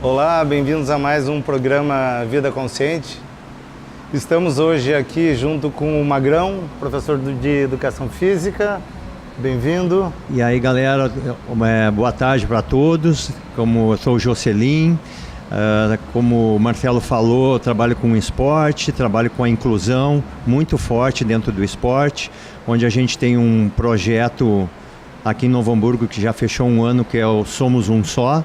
Olá, bem-vindos a mais um programa Vida Consciente. Estamos hoje aqui junto com o Magrão, professor de Educação Física. Bem-vindo. E aí, galera, boa tarde para todos. Como eu sou o Jocelyn, como o Marcelo falou, eu trabalho com esporte, trabalho com a inclusão muito forte dentro do esporte, onde a gente tem um projeto aqui em Novo Hamburgo que já fechou um ano, que é o Somos Um Só.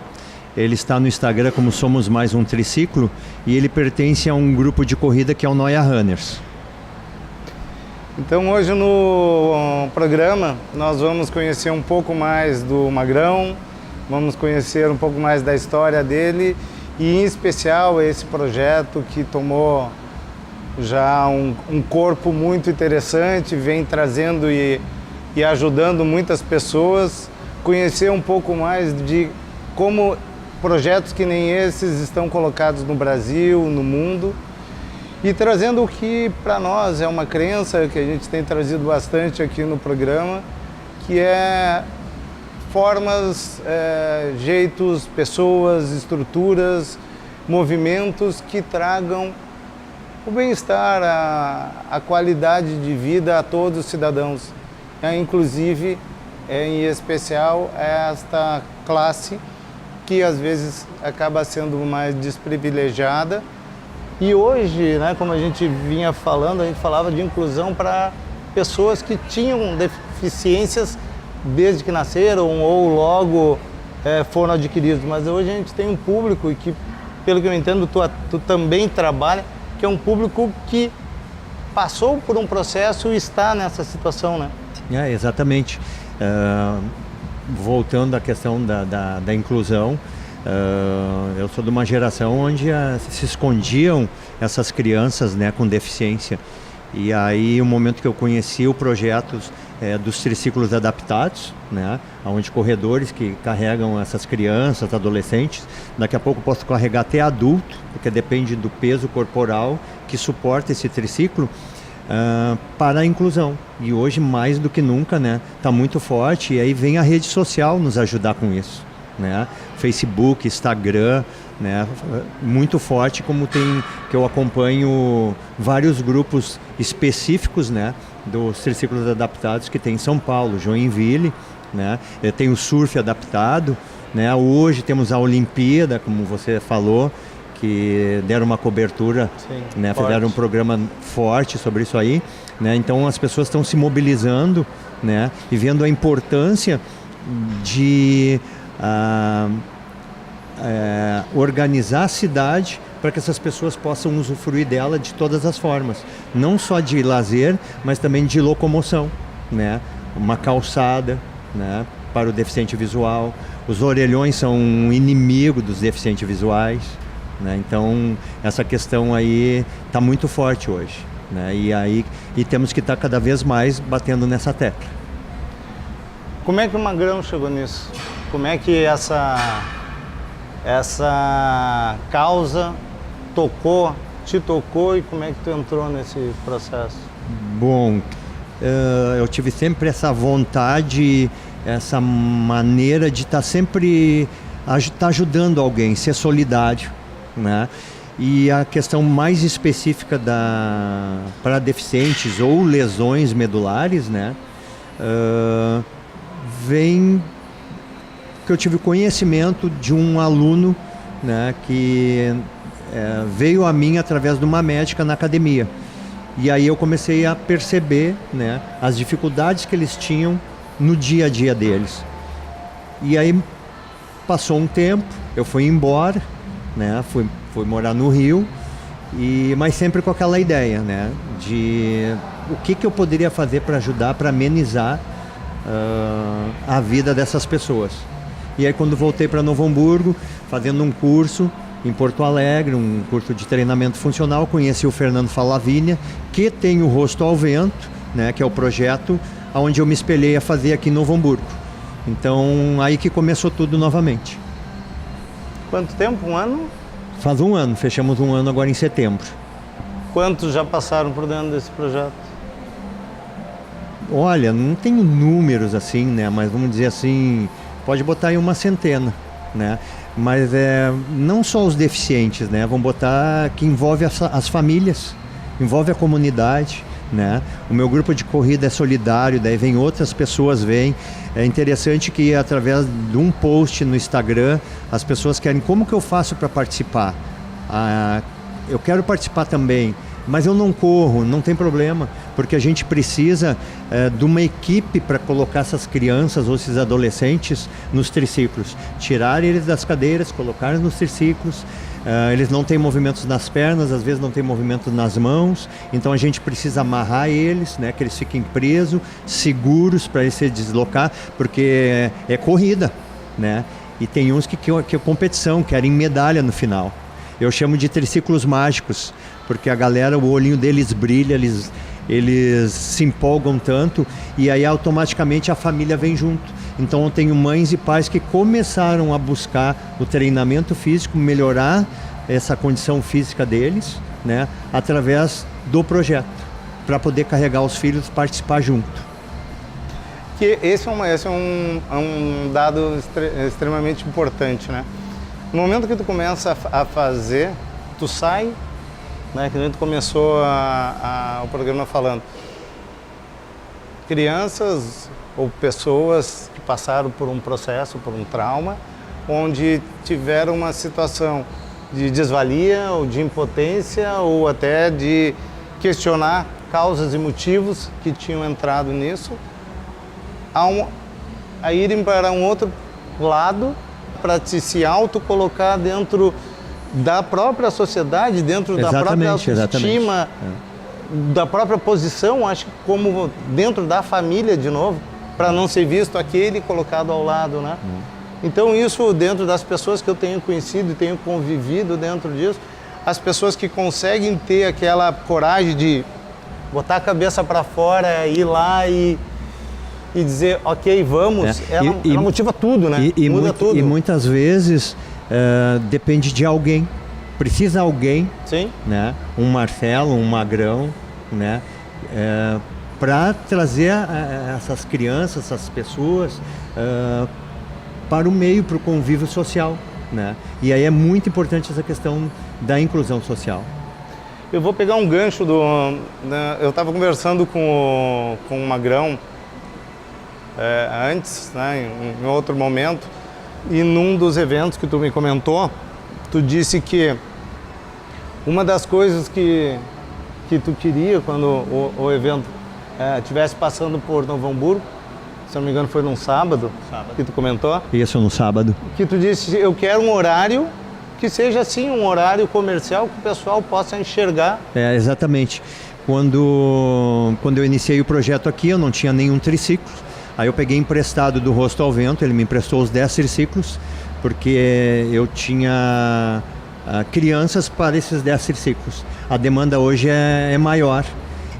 Ele está no Instagram como Somos Mais Um Triciclo e ele pertence a um grupo de corrida que é o Noia Runners. Então hoje no programa nós vamos conhecer um pouco mais do Magrão, vamos conhecer um pouco mais da história dele e em especial esse projeto que tomou já um corpo muito interessante, vem trazendo e ajudando muitas pessoas, conhecer um pouco mais de como projetos que nem esses estão colocados no Brasil, no mundo, e trazendo o que para nós é uma crença que a gente tem trazido bastante aqui no programa, que é formas, jeitos, pessoas, estruturas, movimentos que tragam o bem-estar, a qualidade de vida a todos os cidadãos, inclusive, em especial, esta classe que às vezes acaba sendo mais desprivilegiada. E hoje, né, como a gente vinha falando, a gente falava de inclusão para pessoas que tinham deficiências desde que nasceram ou logo foram adquiridos. Mas hoje a gente tem um público, e que, pelo que eu entendo, tu também trabalha, que é um público que passou por um processo e está nessa situação, né? Exatamente. Voltando à questão da inclusão, eu sou de uma geração onde se escondiam essas crianças, né, com deficiência. E aí o momento que eu conheci o projeto dos triciclos adaptados, né, onde corredores que carregam essas crianças, adolescentes, daqui a pouco posso carregar até adulto, porque depende do peso corporal que suporta esse triciclo, para a inclusão. E hoje, mais do que nunca, né, tá muito forte, e aí vem a rede social nos ajudar com isso, né? Facebook, Instagram, né, muito forte, como tem, que eu acompanho vários grupos específicos, né, dos triciclos adaptados que tem em São Paulo, Joinville, né? Tem o surf adaptado, né? Hoje temos a Olimpíada, como você falou, que deram uma cobertura, sim, né, fizeram um programa forte sobre isso aí, né? Então as pessoas estão se mobilizando, né, e vendo a importância de organizar a cidade para que essas pessoas possam usufruir dela de todas as formas, não só de lazer, mas também de locomoção, né? Uma calçada, né, para o deficiente visual. Os orelhões são um inimigo dos deficientes visuais, né? Então essa questão aí está muito forte hoje, né? E temos que estar cada vez mais batendo nessa tecla. Como é que o Magrão chegou nisso? Como é que essa causa te tocou e como é que tu entrou nesse processo? Bom, eu tive sempre essa vontade, essa maneira de estar sempre ajudando alguém, ser solidário, né? E a questão mais específica para deficientes ou lesões medulares, né, vem que eu tive conhecimento de um aluno, né, que veio a mim através de uma médica na academia. E aí eu comecei a perceber, né, as dificuldades que eles tinham no dia a dia deles. E aí passou um tempo, eu fui embora, né, fui morar no Rio, mas sempre com aquela ideia, né, de o que eu poderia fazer para ajudar, para amenizar a vida dessas pessoas. E aí quando voltei para Novo Hamburgo, fazendo um curso em Porto Alegre, um curso de treinamento funcional, conheci o Fernando Falavínia, que tem o Rosto ao Vento, né, que é o projeto onde eu me espelhei a fazer aqui em Novo Hamburgo. Então aí que começou tudo novamente. Quanto tempo? Um ano? Faz um ano, fechamos um ano agora em setembro. Quantos já passaram por dentro desse projeto? Olha, não tenho números assim, né? Mas vamos dizer assim, pode botar aí uma centena, né? mas não só os deficientes, né? Vamos botar que envolve as famílias, envolve a comunidade, né? O meu grupo de corrida é solidário, daí vem outras pessoas, vêm. É interessante que através de um post no Instagram, as pessoas querem, como que eu faço para participar? Eu quero participar também, mas eu não corro, não tem problema, porque a gente precisa de uma equipe para colocar essas crianças ou esses adolescentes nos triciclos, tirar eles das cadeiras, colocar nos triciclos. Eles não têm movimentos nas pernas, às vezes não têm movimento nas mãos, então a gente precisa amarrar eles, né, que eles fiquem presos, seguros para eles se deslocar, porque é corrida, né? E tem uns que é competição, querem medalha no final. Eu chamo de triciclos mágicos, porque a galera, o olhinho deles brilha, eles se empolgam tanto e aí automaticamente a família vem junto. Então eu tenho mães e pais que começaram a buscar o treinamento físico, melhorar essa condição física deles, né, através do projeto, para poder carregar os filhos e participar junto. Que esse é um dado extremamente importante, né? No momento que tu começa a fazer, tu sai, né, que a gente começou o programa falando, crianças ou pessoas que passaram por um processo, por um trauma, onde tiveram uma situação de desvalia ou de impotência ou até de questionar causas e motivos que tinham entrado nisso, a irem para um outro lado para se autocolocar dentro da própria sociedade, dentro da própria autoestima, da própria posição, acho que como dentro da família de novo, para não ser visto aquele colocado ao lado, né? Então isso dentro das pessoas que eu tenho conhecido e tenho convivido dentro disso, as pessoas que conseguem ter aquela coragem de botar a cabeça para fora, ir lá e dizer, ok, vamos, ela motiva tudo, né? Muda tudo. E muitas vezes depende de alguém. Precisa alguém, sim, né? Um Marcelo, um Magrão, né? Para trazer essas crianças, essas pessoas para o meio, para o convívio social, né? E aí é muito importante essa questão da inclusão social. Eu vou pegar um gancho eu estava conversando com o Magrão antes, né, em outro momento, e num dos eventos que tu me comentou, tu disse que uma das coisas que tu queria quando o evento estivesse passando por Novo Hamburgo, se não me engano foi num sábado que tu comentou. Isso, no sábado. Que tu disse, eu quero um horário que seja assim, um horário comercial que o pessoal possa enxergar. Exatamente. Quando eu iniciei o projeto aqui, eu não tinha nenhum triciclo. Aí eu peguei emprestado do Rosto ao Vento, ele me emprestou os 10 triciclos, porque eu tinha crianças para esses 10 triciclos. A demanda hoje é maior.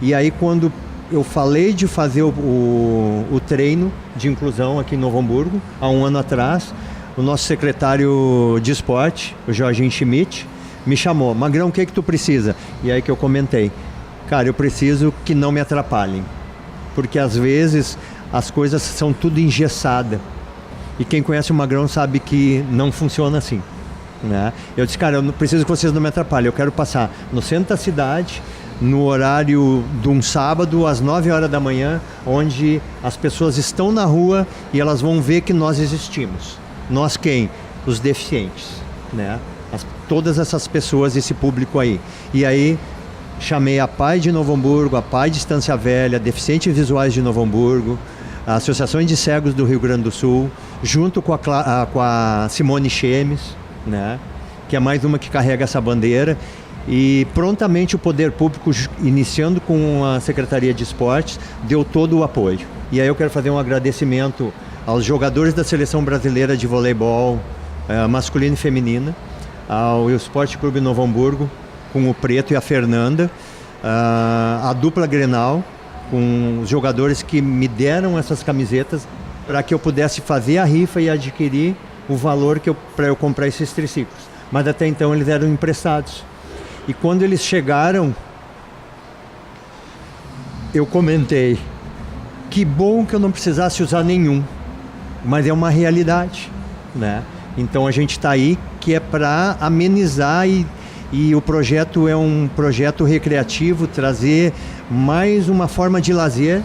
E aí quando eu falei de fazer o treino de inclusão aqui em Novo Hamburgo, há um ano atrás, o nosso secretário de esporte, o Jorginho Schmidt, me chamou, Magrão, o que tu precisa? E aí que eu comentei, cara, eu preciso que não me atrapalhem, porque às vezes as coisas são tudo engessada. E quem conhece o Magrão sabe que não funciona assim, né? Eu disse, cara, eu não preciso que vocês não me atrapalhem. Eu quero passar no centro da cidade, no horário de um sábado, às 9 horas da manhã, onde as pessoas estão na rua e elas vão ver que nós existimos. Nós quem? Os deficientes, né? Todas essas pessoas, esse público aí. E aí chamei a PAI de Novo Hamburgo, a PAI de Estância Velha, Deficientes Visuais de Novo Hamburgo, a Associação de Cegos do Rio Grande do Sul, junto com a Simone Chemes, né? Que é mais uma que carrega essa bandeira. E prontamente o poder público, iniciando com a Secretaria de Esportes, deu todo o apoio. E aí eu quero fazer um agradecimento aos jogadores da Seleção Brasileira de Voleibol masculino e feminina, ao Esporte Clube Novo Hamburgo, com o Preto e a Fernanda, a dupla Grenal, com os jogadores que me deram essas camisetas para que eu pudesse fazer a rifa e adquirir o valor para eu comprar esses triciclos. Mas até então eles eram emprestados. E quando eles chegaram, eu comentei, que bom que eu não precisasse usar nenhum, mas é uma realidade, né? Então a gente está aí que é para amenizar e o projeto é um projeto recreativo, trazer mais uma forma de lazer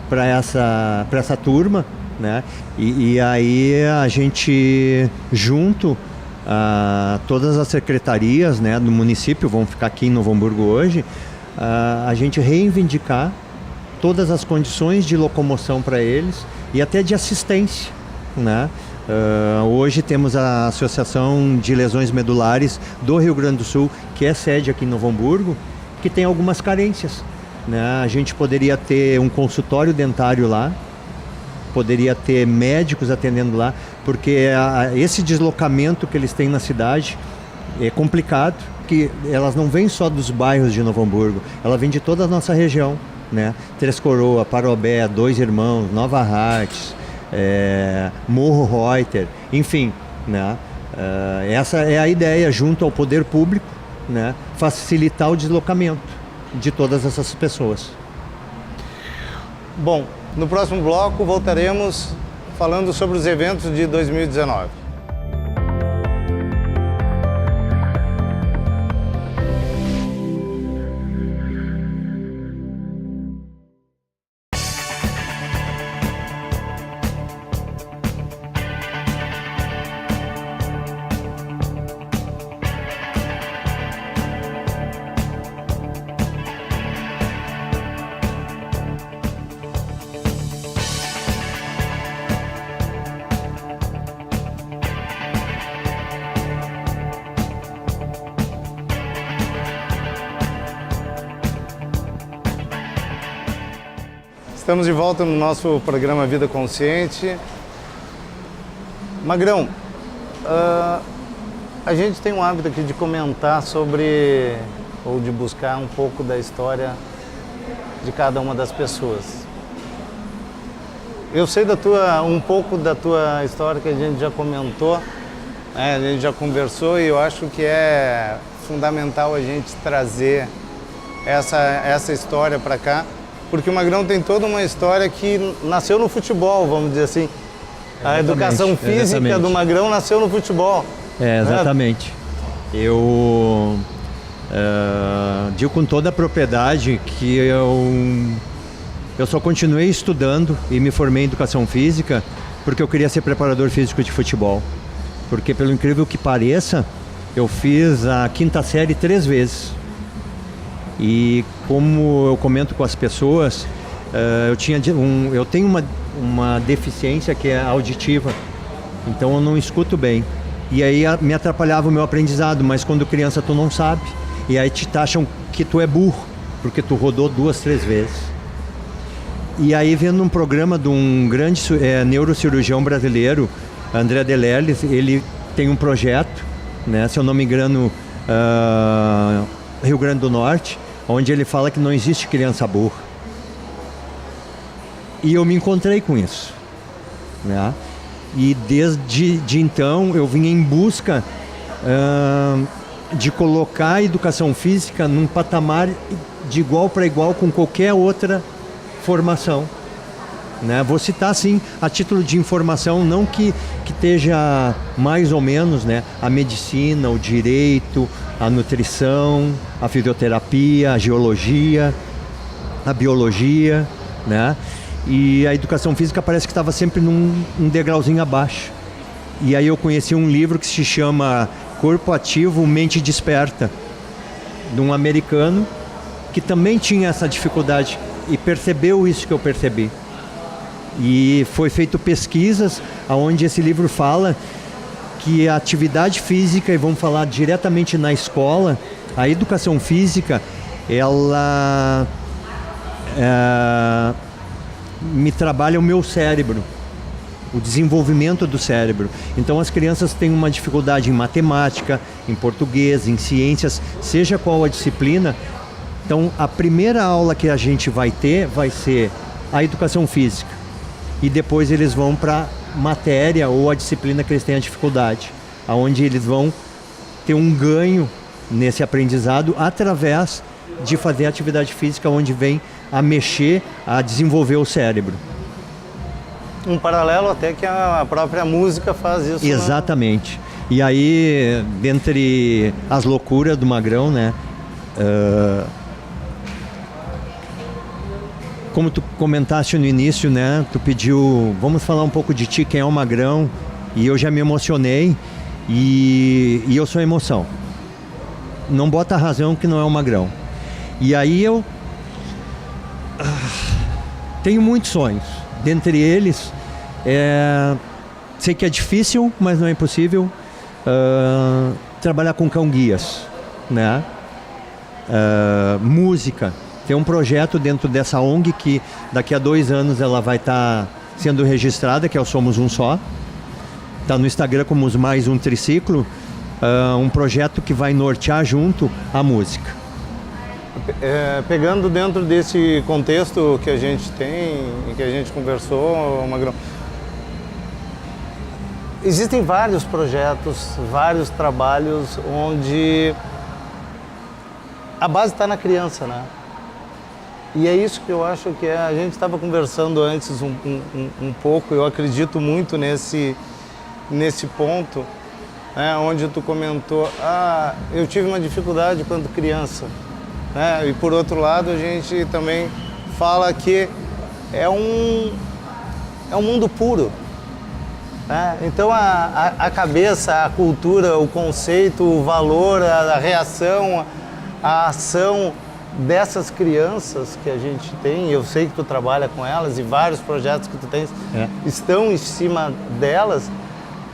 para essa turma, né? E aí a gente, junto a todas as secretarias, né, do município, vão ficar aqui em Novo Hamburgo hoje, a gente reivindicar todas as condições de locomoção para eles e até de assistência, né? Hoje temos a Associação de Lesões Medulares do Rio Grande do Sul, que é sede aqui em Novo Hamburgo, que tem algumas carências, né? A gente poderia ter um consultório dentário lá, poderia ter médicos atendendo lá, porque esse deslocamento que eles têm na cidade é complicado, que elas não vêm só dos bairros de Novo Hamburgo, ela vem de toda a nossa região, né? Três Coroas, Parobé, Dois Irmãos, Nova Hartz, Morro Reuter, enfim, né? Essa é a ideia, junto ao poder público, né? Facilitar o deslocamento de todas essas pessoas. Bom, no próximo bloco voltaremos falando sobre os eventos de 2019. Estamos de volta no nosso programa Vida Consciente. Magrão, a gente tem um hábito aqui de comentar sobre, ou de buscar um pouco da história de cada uma das pessoas. Eu sei um pouco da tua história que a gente já comentou, né? A gente já conversou, e eu acho que é fundamental a gente trazer essa história para cá, porque o Magrão tem toda uma história que nasceu no futebol, vamos dizer assim. A educação física do Magrão nasceu no futebol. Exatamente. Né? Eu digo com toda a propriedade que eu só continuei estudando e me formei em educação física porque eu queria ser preparador físico de futebol. Porque, pelo incrível que pareça, eu fiz a 5ª série 3 vezes. E como eu comento com as pessoas, eu tenho uma deficiência que é auditiva, então eu não escuto bem. E aí me atrapalhava o meu aprendizado, mas quando criança tu não sabe. E aí te acham que tu é burro, porque tu rodou 2, 3 vezes. E aí vendo um programa de um grande neurocirurgião brasileiro, André Delerles, ele tem um projeto, né, se eu não me engano, Rio Grande do Norte, onde ele fala que não existe criança burra. E eu me encontrei com isso, né? E desde então eu vim em busca de colocar a educação física num patamar de igual para igual com qualquer outra formação, né? Vou citar assim, a título de informação, não que esteja mais ou menos, né, a medicina, o direito, a nutrição, a fisioterapia, a geologia, a biologia, né? E a educação física parece que estava sempre num degrauzinho abaixo. E aí eu conheci um livro que se chama Corpo Ativo, Mente Desperta, de um americano que também tinha essa dificuldade e percebeu isso que eu percebi. E foi feito pesquisas onde esse livro fala que a atividade física, e vamos falar diretamente na escola, a educação física, ela me trabalha o meu cérebro, o desenvolvimento do cérebro. Então as crianças têm uma dificuldade em matemática, em português, em ciências, seja qual a disciplina. Então a primeira aula que a gente vai ter vai ser a educação física. E depois eles vão para matéria ou a disciplina que eles têm a dificuldade, onde eles vão ter um ganho nesse aprendizado através de fazer atividade física, onde vem a mexer, a desenvolver o cérebro. Um paralelo até que a própria música faz isso. Exatamente. E aí, dentre as loucuras do Magrão, né? Como tu comentaste no início, né? Tu pediu, vamos falar um pouco de ti, quem é o Magrão. E eu já me emocionei. E eu sou emoção. Não bota razão que não é o Magrão. E aí eu tenho muitos sonhos. Dentre eles, sei que é difícil, mas não é impossível, trabalhar com cão-guias, né? Música. Tem um projeto dentro dessa ONG que daqui a 2 anos ela vai estar sendo registrada, que é o Somos Um Só. Está no Instagram como os Mais Um Triciclo. Um projeto que vai nortear junto a música. Pegando dentro desse contexto que a gente tem, que a gente conversou, Magrão, existem vários projetos, vários trabalhos onde a base está na criança, né? E é isso que eu acho que a gente estava conversando antes um pouco, eu acredito muito nesse ponto, né, onde tu comentou, eu tive uma dificuldade quando criança. E por outro lado a gente também fala que é um mundo puro, né? Então a cabeça, a cultura, o conceito, o valor, a reação, a ação dessas crianças que a gente tem, eu sei que tu trabalha com elas e vários projetos que tu tens estão em cima delas,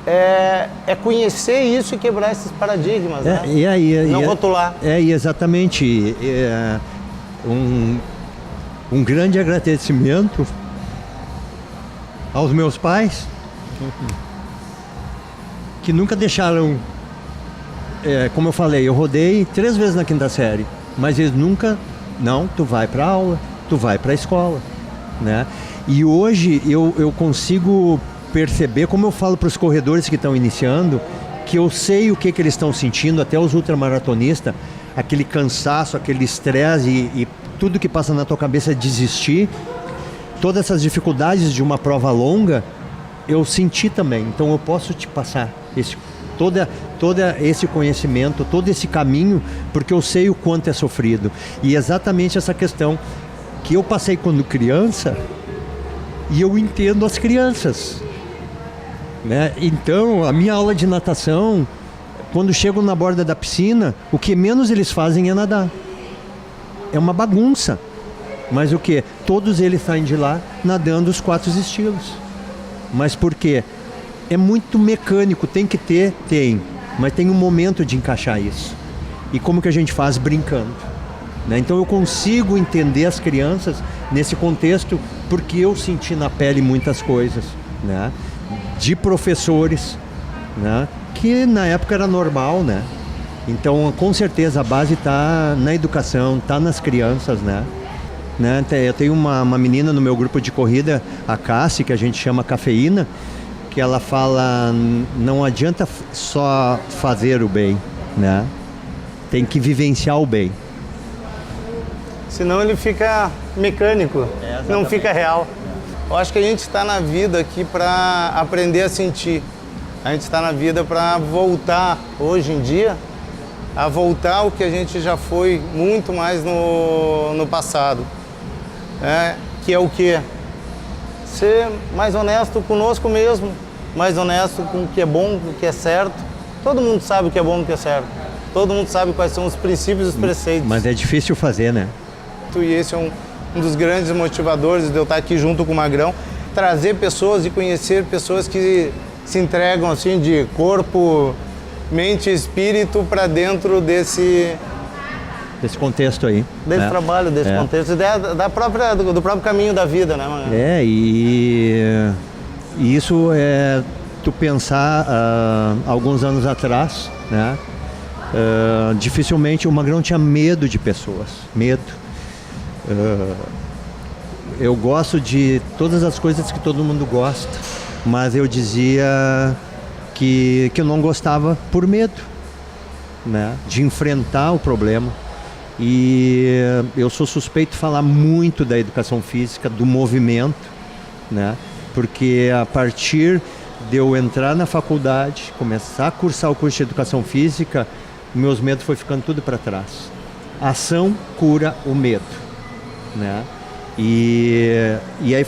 é conhecer isso e quebrar esses paradigmas, né? Não rotular. Exatamente. Um grande agradecimento aos meus pais, que nunca deixaram, como eu falei, eu rodei 3 vezes na 5ª série, mas eles nunca, não, tu vai para aula, tu vai para a escola, né? E hoje eu consigo perceber, como eu falo para os corredores que estão iniciando, que eu sei o que eles estão sentindo, até os ultramaratonistas, aquele cansaço, aquele estresse e tudo que passa na tua cabeça desistir, todas essas dificuldades de uma prova longa, eu senti também. Então eu posso te passar todo esse conhecimento, todo esse caminho, porque eu sei o quanto é sofrido. E exatamente essa questão que eu passei quando criança, e eu entendo as crianças, né? Então, a minha aula de natação, quando chegam na borda da piscina, o que menos eles fazem é nadar. É uma bagunça. Mas o que? Todos eles saem de lá nadando os 4 estilos. Mas por quê? É muito mecânico, tem que ter? Tem. Mas tem um momento de encaixar isso. E como que a gente faz? Brincando, né? Então eu consigo entender as crianças nesse contexto, porque eu senti na pele muitas coisas, né? De professores, né? Que na época era normal, né? Então, com certeza, a base está na educação, está nas crianças, né? Eu tenho uma menina no meu grupo de corrida, a Cassi, que a gente chama Cafeína, que ela fala, não adianta só fazer o bem, né? Tem que vivenciar o bem. Senão ele fica mecânico, não fica real. Eu acho que a gente está na vida aqui para aprender a sentir. A gente está na vida para voltar, hoje em dia, a voltar ao que a gente já foi muito mais no passado. Que é o quê? Ser mais honesto conosco mesmo, mais honesto com o que é bom, com o que é certo. Todo mundo sabe o que é bom e o que é certo. Todo mundo sabe quais são os princípios e os preceitos. Mas é difícil fazer, né? E esse é um dos grandes motivadores de eu estar aqui junto com o Magrão, trazer pessoas e conhecer pessoas que se entregam assim de corpo, mente e espírito para dentro desse contexto aí. Desse trabalho, desse contexto, do próprio caminho da vida, né, Magrão? E isso é tu pensar alguns anos atrás, né? Dificilmente o Magrão tinha medo de pessoas, medo. Eu gosto de todas as coisas que todo mundo gosta, mas eu dizia que eu não gostava por medo, né? De enfrentar o problema. E eu sou suspeito de falar muito da educação física, do movimento, né? porque a partir de eu entrar na faculdade, começar a cursar o curso de Educação Física, meus medos foi ficando tudo para trás. A ação cura o medo, né? E aí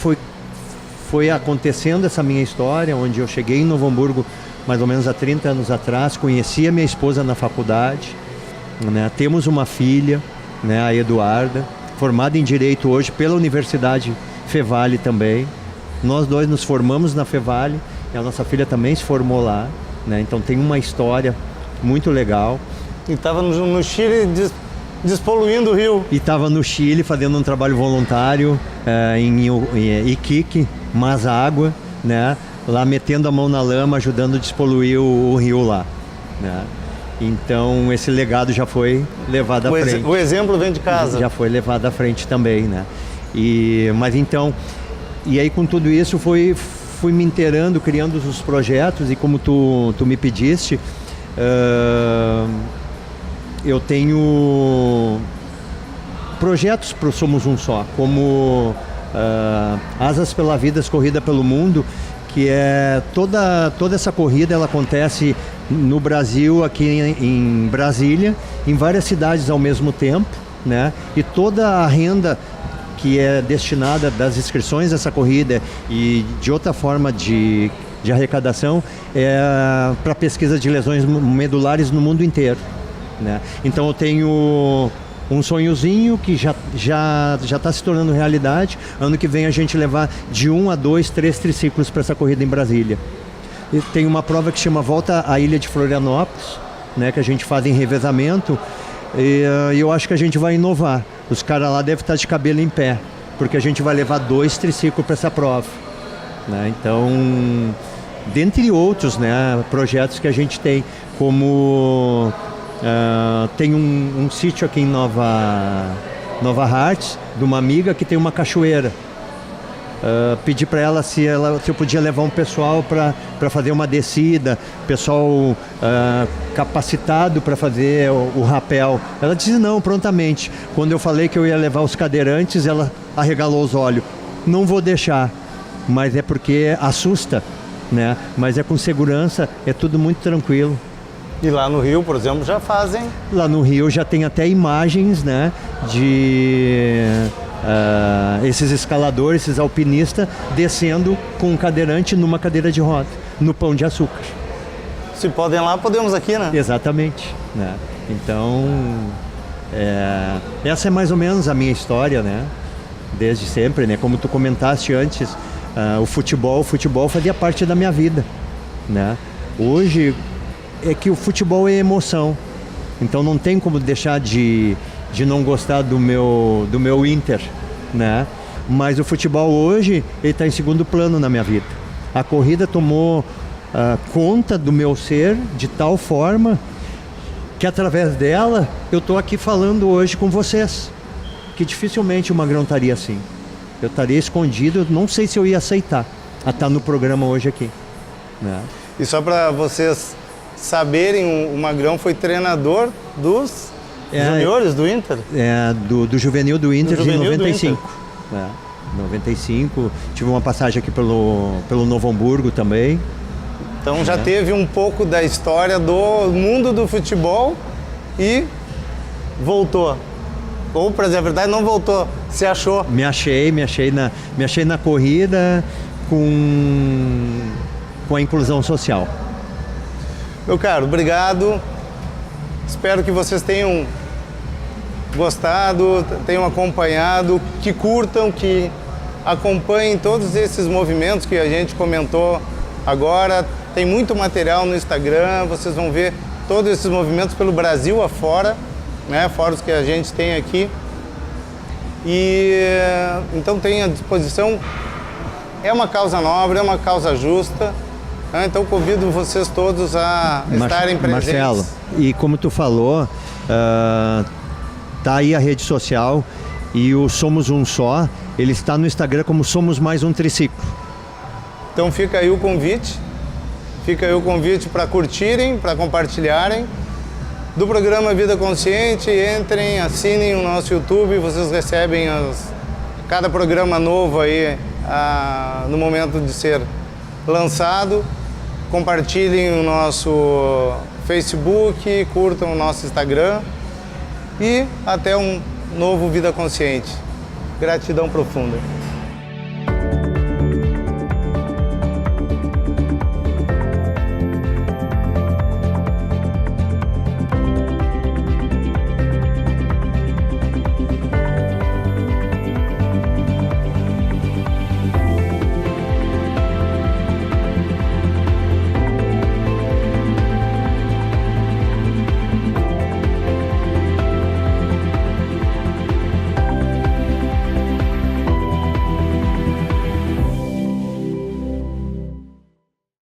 foi acontecendo essa minha história, onde eu cheguei em Novo Hamburgo mais ou menos há 30 anos atrás, conheci a minha esposa na faculdade, né? Temos uma filha, né, a Eduarda, formada em Direito hoje pela Universidade Fevale também. Nós dois nos formamos na Fevale e a nossa filha também se formou lá, né? Então tem uma história muito legal. E estava no Chile despoluindo o rio. E estava no Chile fazendo um trabalho voluntário em Iquique, Maságua, né? Lá metendo a mão na lama, ajudando a despoluir o rio lá, né? Então esse legado já foi levado à frente. O exemplo vem de casa. Já foi levado à frente também, né? Mas então, e aí com tudo isso fui me inteirando, criando os projetos, e como tu me pediste, eu tenho projetos para o Somos Um Só, como Asas pela Vida, Corrida pelo Mundo, que é toda essa corrida, ela acontece no Brasil, aqui em Brasília, em várias cidades ao mesmo tempo, né? E toda a renda que é destinada das inscrições dessa corrida e de outra forma de arrecadação é para pesquisa de lesões medulares no mundo inteiro, né? Então eu tenho um sonhozinho que já está se tornando realidade. Ano que vem a gente levar de 1 a 2, 3 triciclos para essa corrida em Brasília. E tem uma prova que chama Volta à Ilha de Florianópolis, né, que a gente faz em revezamento, e eu acho que a gente vai inovar. Os caras lá devem estar de cabelo em pé, porque a gente vai levar 2 triciclos para essa prova, né? Então, dentre outros, né, projetos que a gente tem, como tem um sítio aqui em Nova Hartz, de uma amiga que tem uma cachoeira. Pedi para ela se eu podia levar um pessoal para fazer uma descida, pessoal capacitado para fazer o rapel. Ela disse não, prontamente. Quando eu falei que eu ia levar os cadeirantes, ela arregalou os olhos. Não vou deixar, mas é porque assusta, né? Mas é com segurança, é tudo muito tranquilo. E lá no Rio, por exemplo, já fazem? Lá no Rio já tem até imagens, né, de esses escaladores, esses alpinistas descendo com um cadeirante numa cadeira de roda, no Pão de Açúcar. Se podem lá, podemos aqui, né? Exatamente, né? Então, essa é mais ou menos a minha história, né? Desde sempre, né? Como tu comentaste antes, o futebol fazia parte da minha vida, né? Hoje é que o futebol é emoção, então não tem como deixar de não gostar do meu Inter, né? Mas o futebol hoje ele está em segundo plano na minha vida. A corrida tomou conta do meu ser de tal forma que através dela eu estou aqui falando hoje com vocês, que dificilmente o Magrão estaria assim. Eu estaria escondido, não sei se eu ia aceitar a estar no programa hoje aqui, né? E só para vocês saberem, o Magrão foi treinador dos juniores do Inter? Do juvenil do Inter de 95. Do Inter. 95, tive uma passagem aqui pelo Novo Hamburgo também. Então já teve um pouco da história do mundo do futebol e voltou. Ou, para dizer a verdade, não voltou, se achou. Me achei na corrida com a inclusão social. Meu caro, obrigado. Espero que vocês tenham gostado, tenham acompanhado, que curtam, que acompanhem todos esses movimentos que a gente comentou agora. Tem muito material no Instagram, vocês vão ver todos esses movimentos pelo Brasil afora, né? Fora os que a gente tem aqui. E então tem à disposição. É uma causa nobre, é uma causa justa. Então convido vocês todos a estarem presentes. Marcelo, e como tu falou, tá aí a rede social e o Somos Um Só, ele está no Instagram como Somos Mais Um Triciclo. Então fica aí o convite para curtirem, para compartilharem do programa Vida Consciente. Entrem, assinem o nosso YouTube, vocês recebem cada programa novo aí no momento de ser lançado. Compartilhem o nosso Facebook, curtam o nosso Instagram e até um novo Vida Consciente. Gratidão profunda.